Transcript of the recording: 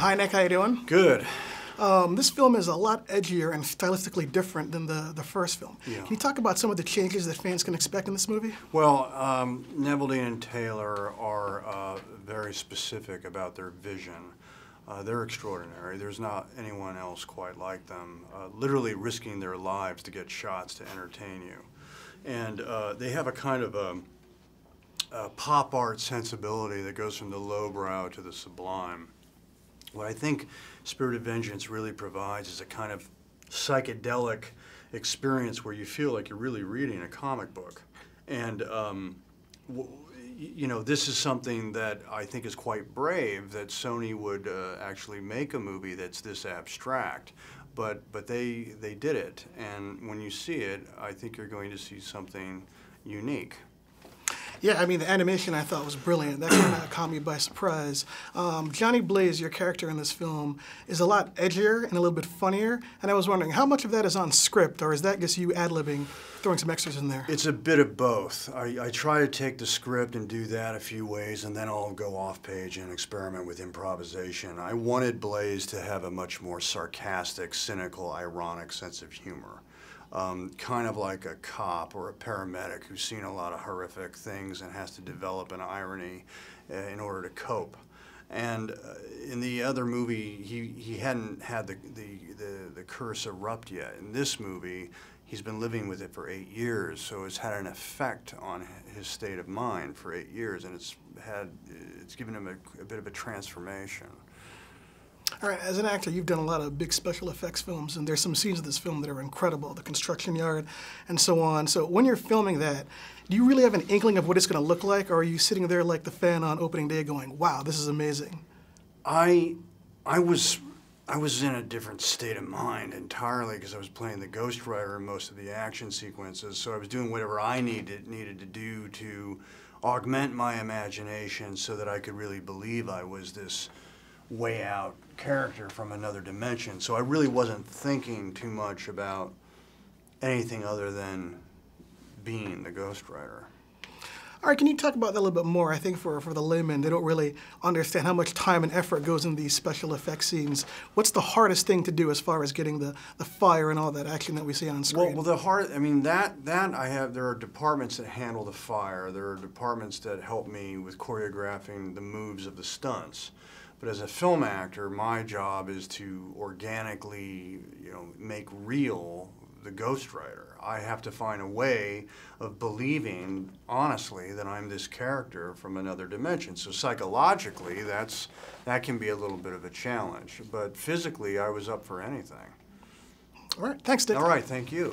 Hi, Nick. How you doing? Good. This film is a lot edgier and stylistically different than the first film. Yeah. Can you talk about some of the changes that fans can expect in this movie? Well, Neveldine and Taylor are very specific about their vision. They're extraordinary. There's not anyone else quite like them, literally risking their lives to get shots to entertain you. And they have a kind of a pop art sensibility that goes from the lowbrow to the sublime. What I think Spirit of Vengeance really provides is a kind of psychedelic experience where you feel like you're really reading a comic book. And, you know, this is something that I think is quite brave, that Sony would actually make a movie that's this abstract. But they did it, and when you see it, I think you're going to see something unique. Yeah, I mean, the animation I thought was brilliant. That kind of caught me by surprise. Johnny Blaze, your character in this film, is a lot edgier and a little bit funnier. And I was wondering, how much of that is on script, or is that just you ad-libbing, throwing some extras in there? It's a bit of both. I try to take the script and do that a few ways, and then I'll go off-page and experiment with improvisation. I wanted Blaze to have a much more sarcastic, cynical, ironic sense of humor. Kind of like a cop or a paramedic who's seen a lot of horrific things and has to develop an irony in order to cope. And in the other movie, he hadn't had the curse erupt yet. In this movie, he's been living with it for 8 years, so it's had an effect on his state of mind for 8 years, and it's given him a bit of a transformation. All right, as an actor, you've done a lot of big special effects films, and there's some scenes in this film that are incredible, the construction yard and so on. So when you're filming that, do you really have an inkling of what it's going to look like, or are you sitting there like the fan on opening day going, wow, this is amazing? I was in a different state of mind entirely because I was playing the Ghost Rider in most of the action sequences, so I was doing whatever I needed to do to augment my imagination so that I could really believe I was this way out character from another dimension. So I really wasn't thinking too much about anything other than being the Ghost Rider. All right, can you talk about that a little bit more? I think for the layman, they don't really understand how much time and effort goes into these special effects scenes. What's the hardest thing to do as far as getting the fire and all that action that we see on screen? Well, there are departments that handle the fire. There are departments that help me with choreographing the moves of the stunts. But as a film actor, my job is to organically, make real the Ghost Rider. I have to find a way of believing, honestly, that I'm this character from another dimension. So psychologically, that can be a little bit of a challenge. But physically, I was up for anything. All right, thanks, Dick. All right, thank you.